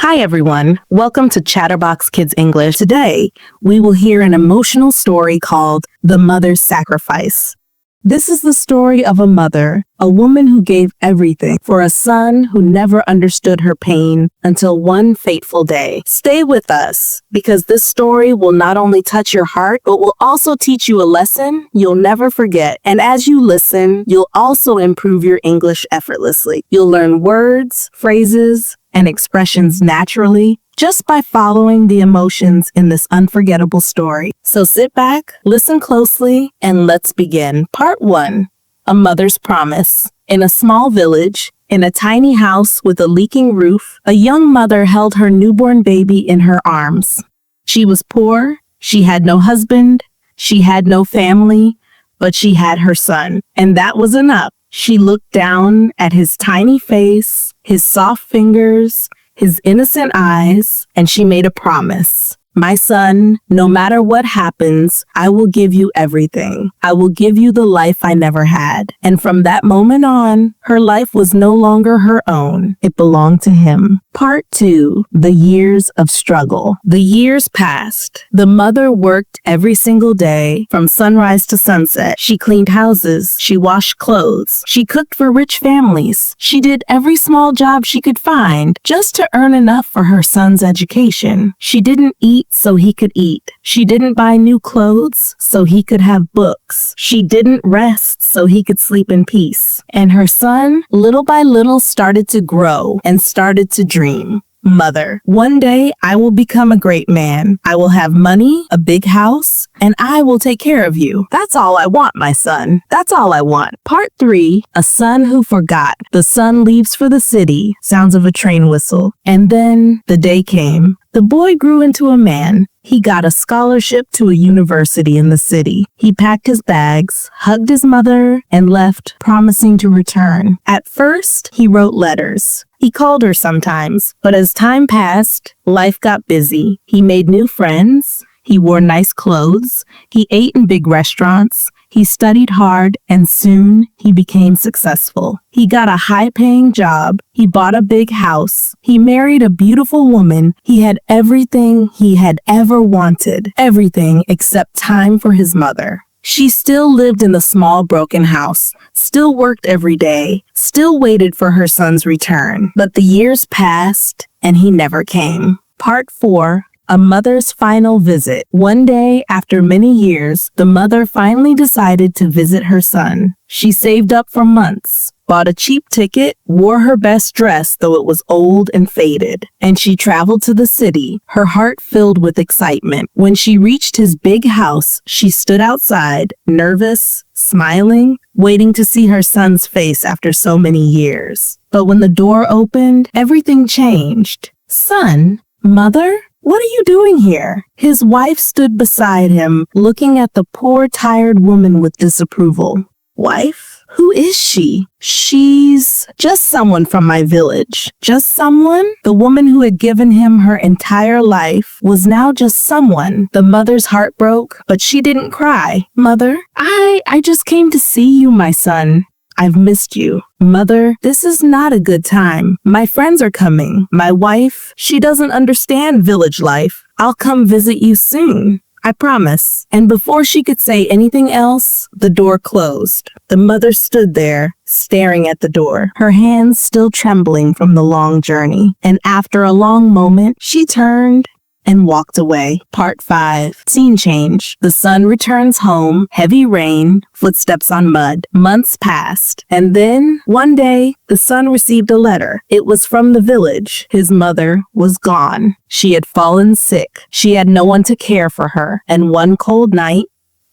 Hi everyone, welcome to Chatterbox Kids English. Today, we will hear an emotional story called The Mother's Sacrifice. This is the story of a mother, a woman who gave everything for a son who never understood her pain until one fateful day. Stay with us, because this story will not only touch your heart, but will also teach you a lesson you'll never forget. And as you listen, you'll also improve your English effortlessly. You'll learn words, phrases, and expressions naturally just by following the emotions in this unforgettable story. So sit back, listen closely, and let's begin. Part 1. A Mother's Promise. In a small village, in a tiny house with a leaking roof, a young mother held her newborn baby in her arms. She was poor, she had no husband, she had no family, but she had her son, and that was enough. She looked down at his tiny face, his soft fingers, his innocent eyes, and she made a promise. My son, no matter what happens, I will give you everything. I will give you the life I never had. And from that moment on, her life was no longer her own. It belonged to him. Part 2. The Years of Struggle. The years passed. The mother worked every single day from sunrise to sunset. She cleaned houses. She washed clothes. She cooked for rich families. She did every small job she could find just to earn enough for her son's education. She didn't eat so he could eat. She didn't buy new clothes so he could have books. She didn't rest so he could sleep in peace. And her son, little by little, started to grow and started to dream. Mother, one day I will become a great man. I will have money, a big house, and I will take care of you. That's all I want, my son. That's all I want. Part 3. A Son Who Forgot. The son leaves for the city. Sounds of a train whistle. And then the day came. The boy grew into a man. He got a scholarship to a university in the city. He packed his bags, hugged his mother, and left, promising to return. At first, he wrote letters. He called her sometimes, but as time passed, life got busy. He made new friends. He wore nice clothes. He ate in big restaurants. He studied hard, and soon he became successful. He got a high-paying job. He bought a big house. He married a beautiful woman. He had everything he had ever wanted. Everything except time for his mother. She still lived in the small broken house, still worked every day, still waited for her son's return. But the years passed, and he never came. Part 4. A Mother's Final Visit. One day, after many years, the mother finally decided to visit her son. She saved up for months, bought a cheap ticket, wore her best dress though it was old and faded, and she traveled to the city, her heart filled with excitement. When she reached his big house, she stood outside, nervous, smiling, waiting to see her son's face after so many years. But when the door opened, everything changed. Son? Mother? What are you doing here? His wife stood beside him, looking at the poor, tired woman with disapproval. Wife? Who is she? She's just someone from my village. Just someone? The woman who had given him her entire life was now just someone. The mother's heart broke, but she didn't cry. Mother, I just came to see you, my son. I've missed you. Mother, this is not a good time. My friends are coming. My wife, she doesn't understand village life. I'll come visit you soon. I promise. And before she could say anything else, the door closed. The mother stood there, staring at the door, her hands still trembling from the long journey. And after a long moment, she turned and walked away. Part 5. Scene change. The son returns home, heavy rain, footsteps on mud. Months passed, and then, one day, the son received a letter. It was from the village. His mother was gone. She had fallen sick. She had no one to care for her, and one cold night,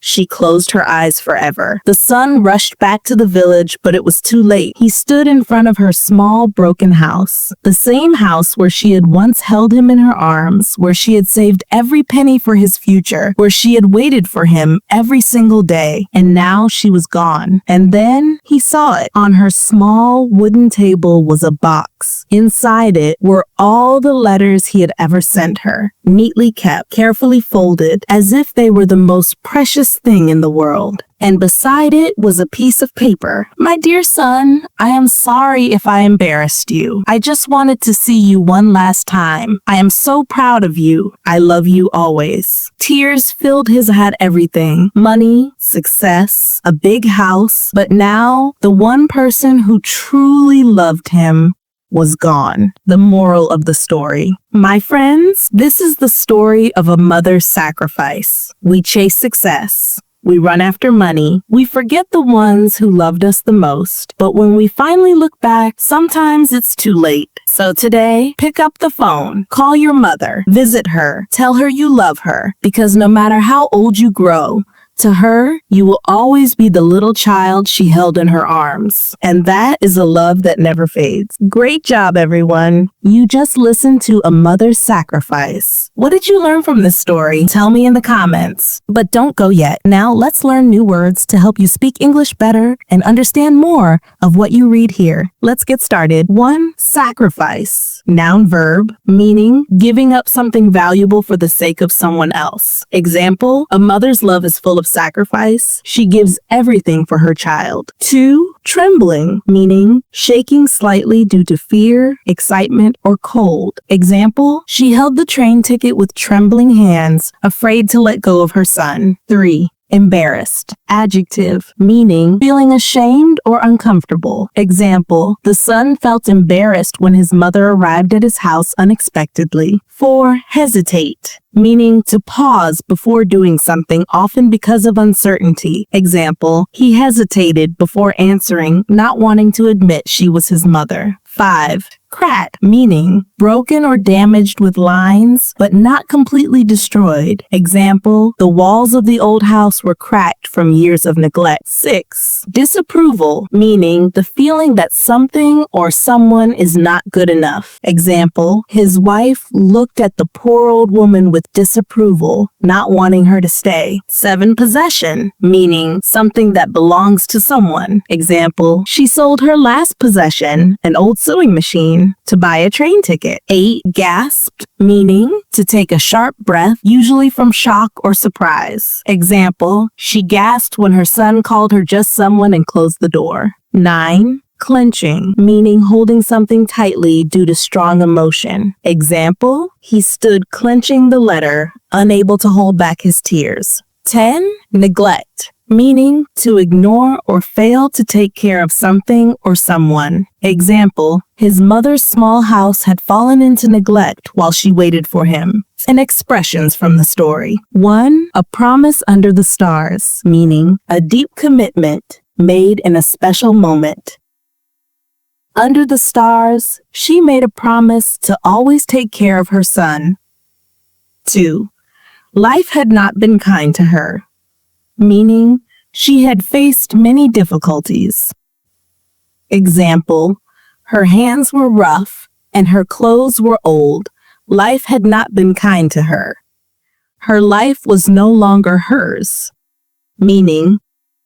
she closed her eyes forever. The son rushed back to the village, but it was too late. He stood in front of her small, broken house. The same house where she had once held him in her arms, where she had saved every penny for his future, where she had waited for him every single day. And now she was gone. And then he saw it. On her small wooden table was a box. Inside it were all the letters he had ever sent her, neatly kept, carefully folded, as if they were the most precious thing in the world. and beside it was a piece of paper. "My dear son, I am sorry if I embarrassed you. I just wanted to see you one last time. I am so proud of you. I love you always." Tears filled his head. Everything. Money, success, a big house. But now, the one person who truly loved him was gone. The moral of the story. My friends, this is the story of a mother's sacrifice. We chase success. We run after money. We forget the ones who loved us the most. But when we finally look back, sometimes it's too late. So today, pick up the phone, call your mother, visit her, tell her you love her, because no matter how old you grow, to her, you will always be the little child she held in her arms. And that is a love that never fades. Great job, everyone. You just listened to a mother's sacrifice. What did you learn from this story? Tell me in the comments. But don't go yet. Now let's learn new words to help you speak English better and understand more of what you read here. Let's get started. 1. Sacrifice. Noun verb, meaning giving up something valuable for the sake of someone else. Example, a mother's love is full of sacrifice. She gives everything for her child. 2. Trembling, meaning shaking slightly due to fear, excitement, or cold. Example, she held the train ticket with trembling hands, afraid to let go of her son. 3. Embarrassed. Adjective, meaning feeling ashamed or uncomfortable. Example, the son felt embarrassed when his mother arrived at his house unexpectedly. 4. Hesitate, meaning to pause before doing something, often because of uncertainty. Example, he hesitated before answering, not wanting to admit she was his mother. 5. Crack, meaning broken or damaged with lines, but not completely destroyed. Example, the walls of the old house were cracked from years of neglect. 6. Disapproval, meaning the feeling that something or someone is not good enough. Example, his wife looked at the poor old woman with disapproval, not wanting her to stay. 7. Possession, meaning something that belongs to someone. Example, she sold her last possession, an old sewing machine, to buy a train ticket. 8. Gasped, meaning to take a sharp breath, usually from shock or surprise. Example, she gasped when her son called her just someone and closed the door. 9. Clenching, meaning holding something tightly due to strong emotion. Example, he stood clenching the letter, unable to hold back his tears. 10. Neglect, meaning to ignore or fail to take care of something or someone. Example, his mother's small house had fallen into neglect while she waited for him. And expressions from the story. 1. A promise under the stars, meaning a deep commitment made in a special moment. Under the stars, she made a promise to always take care of her son. 2. Life had not been kind to her, meaning she had faced many difficulties. Example, her hands were rough and her clothes were old. Life had not been kind to her. Her life was no longer hers, meaning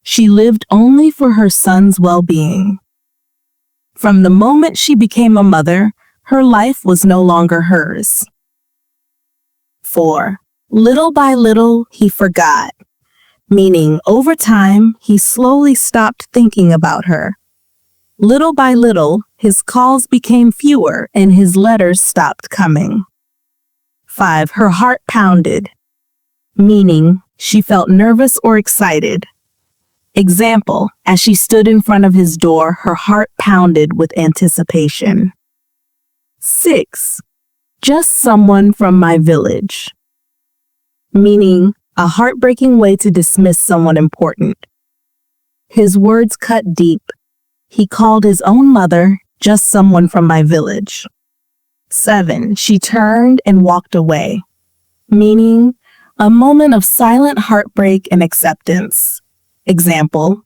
she lived only for her son's well-being. From the moment she became a mother, her life was no longer hers. 4. Little by little, he forgot, meaning over time, he slowly stopped thinking about her. Little by little, his calls became fewer and his letters stopped coming. 5. Her heart pounded, meaning she felt nervous or excited. Example, as she stood in front of his door, her heart pounded with anticipation. 6. Just someone from my village, meaning a heartbreaking way to dismiss someone important. His words cut deep. He called his own mother just someone from my village. 7. She turned and walked away, meaning a moment of silent heartbreak and acceptance. Example,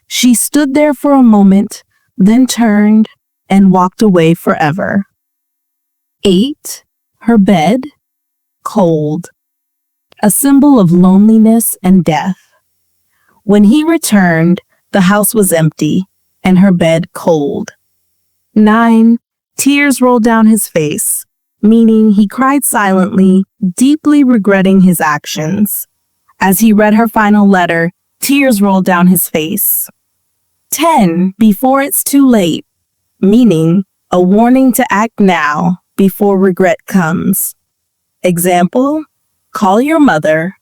she stood there for a moment, then turned and walked away forever. 8. Her bed, cold, a symbol of loneliness and death. When he returned, the house was empty and her bed cold. 9. Tears rolled down his face, meaning he cried silently, deeply regretting his actions. As he read her final letter, Tears rolled down his face. 10. Before it's too late, meaning a warning to act now before regret comes. Example, call your mother,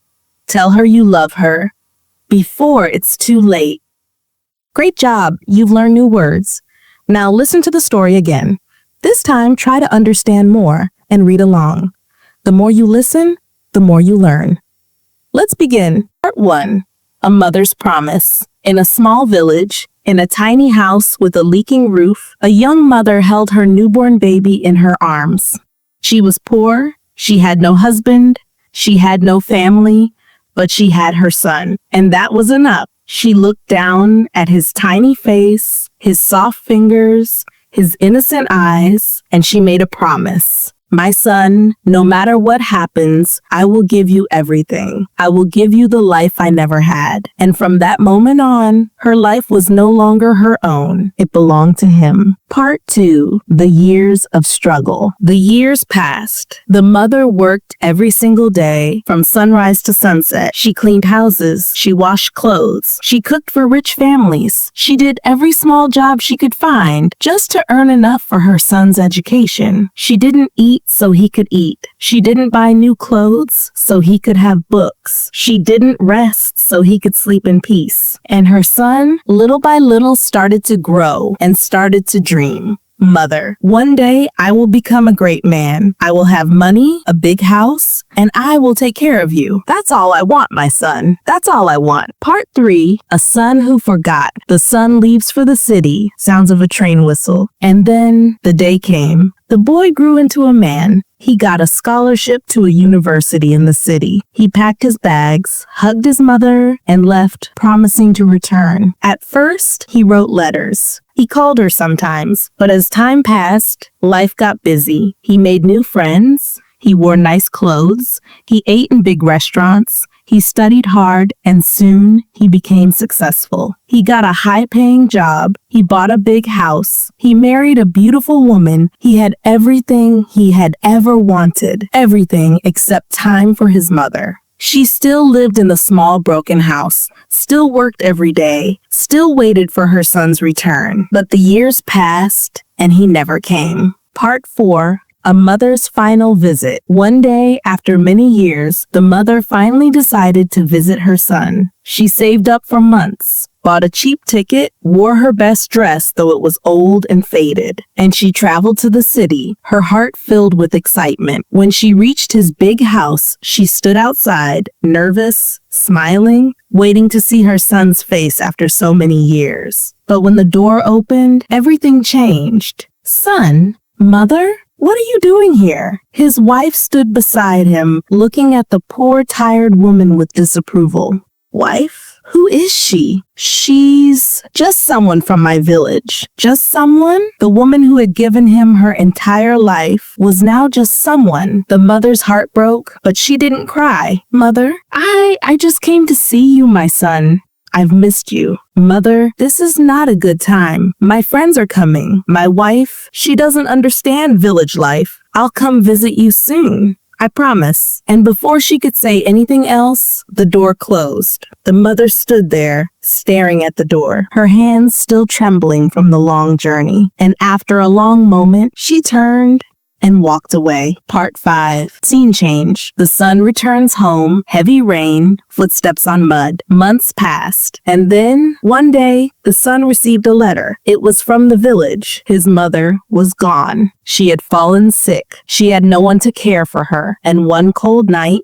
tell her you love her, before it's too late. Great job, you've learned new words. Now listen to the story again. This time, try to understand more and read along. The more you listen, the more you learn. Let's begin. Part 1. A Mother's Promise. In a small village, in a tiny house with a leaking roof, a young mother held her newborn baby in her arms. She was poor, she had no husband, she had no family, but she had her son, and that was enough. She looked down at his tiny face, his soft fingers, his innocent eyes, and she made a promise. My son, no matter what happens, I will give you everything. I will give you the life I never had. And from that moment on, her life was no longer her own. It belonged to him. Part 2. The Years of Struggle. The years passed. The mother worked every single day from sunrise to sunset. She cleaned houses. She washed clothes. She cooked for rich families. She did every small job she could find just to earn enough for her son's education. She didn't eat so he could eat. She didn't buy new clothes so he could have books. She didn't rest so he could sleep in peace. And her son, little by little, started to grow and started to dream. Mother, one day I will become a great man. I will have money, a big house, and I will take care of you. That's all I want, my son. That's all I want. Part 3. A Son Who Forgot. The son leaves for the city. Sounds of a train whistle. And then the day came. The boy grew into a man. He got a scholarship to a university in the city. He packed his bags, hugged his mother, and left, promising to return. At first, he wrote letters. He called her sometimes, but as time passed, life got busy. He made new friends. He wore nice clothes. He ate in big restaurants. He studied hard, and soon he became successful. He got a high-paying job. He bought a big house. He married a beautiful woman. He had everything he had ever wanted. Everything except time for his mother. She still lived in the small broken house, still worked every day, still waited for her son's return. But the years passed, and he never came. Part 4. A Mother's Final Visit. One day, after many years, the mother finally decided to visit her son. She saved up for months, bought a cheap ticket, wore her best dress though it was old and faded, and she traveled to the city, her heart filled with excitement. When she reached his big house, she stood outside, nervous, smiling, waiting to see her son's face after so many years. But when the door opened, everything changed. Son? Mother? What are you doing here? His wife stood beside him, looking at the poor, tired woman with disapproval. Wife? Who is she? She's just someone from my village. Just someone? The woman who had given him her entire life was now just someone. The mother's heart broke, but she didn't cry. Mother, I just came to see you, my son. I've missed you. Mother, this is not a good time. My friends are coming. My wife, she doesn't understand village life. I'll come visit you soon. I promise. And before she could say anything else, the door closed. The mother stood there, staring at the door, her hands still trembling from the long journey. And after a long moment, she turned and walked away. Part 5. Scene change. The son returns home, heavy rain, footsteps on mud. Months passed, and then, one day, the son received a letter. It was from the village. His mother was gone. She had fallen sick. She had no one to care for her, and one cold night,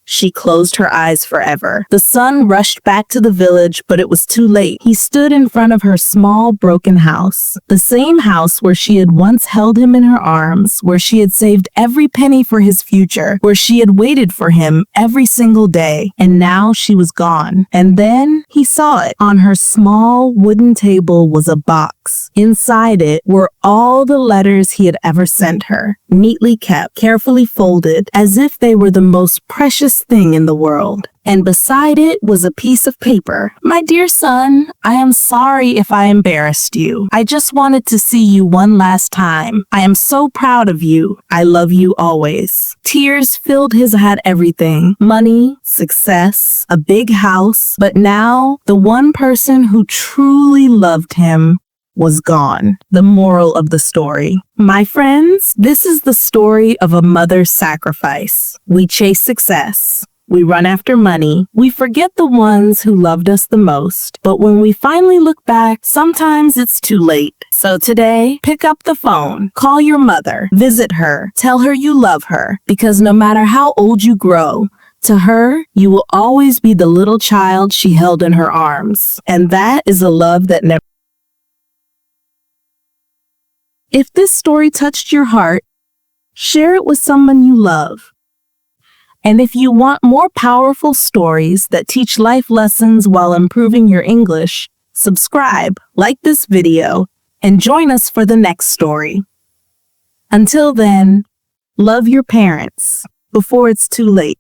she closed her eyes forever. The son rushed back to the village, but it was too late. He stood in front of her small, broken house. The same house where she had once held him in her arms, where she had saved every penny for his future, where she had waited for him every single day. And now she was gone. And then he saw it. On her small wooden table was a box. Inside it were all the letters he had ever sent her, neatly kept, carefully folded, as if they were the most precious best thing in the world. And beside it was a piece of paper. My dear son, I am sorry if I embarrassed you. I just wanted to see you one last time. I am so proud of you. I love you always. Tears filled his head everything. Money, success, a big house. But now, the one person who truly loved him was gone. The moral of the story. My friends, this is the story of a mother's sacrifice. We chase success. We run after money. We forget the ones who loved us the most. But when we finally look back, sometimes it's too late. So today, pick up the phone, call your mother, visit her, tell her you love her, because no matter how old you grow, to her, you will always be the little child she held in her arms. And that is a love that never. If this story touched your heart, share it with someone you love. And if you want more powerful stories that teach life lessons while improving your English, subscribe, like this video, and join us for the next story. Until then, love your parents before it's too late.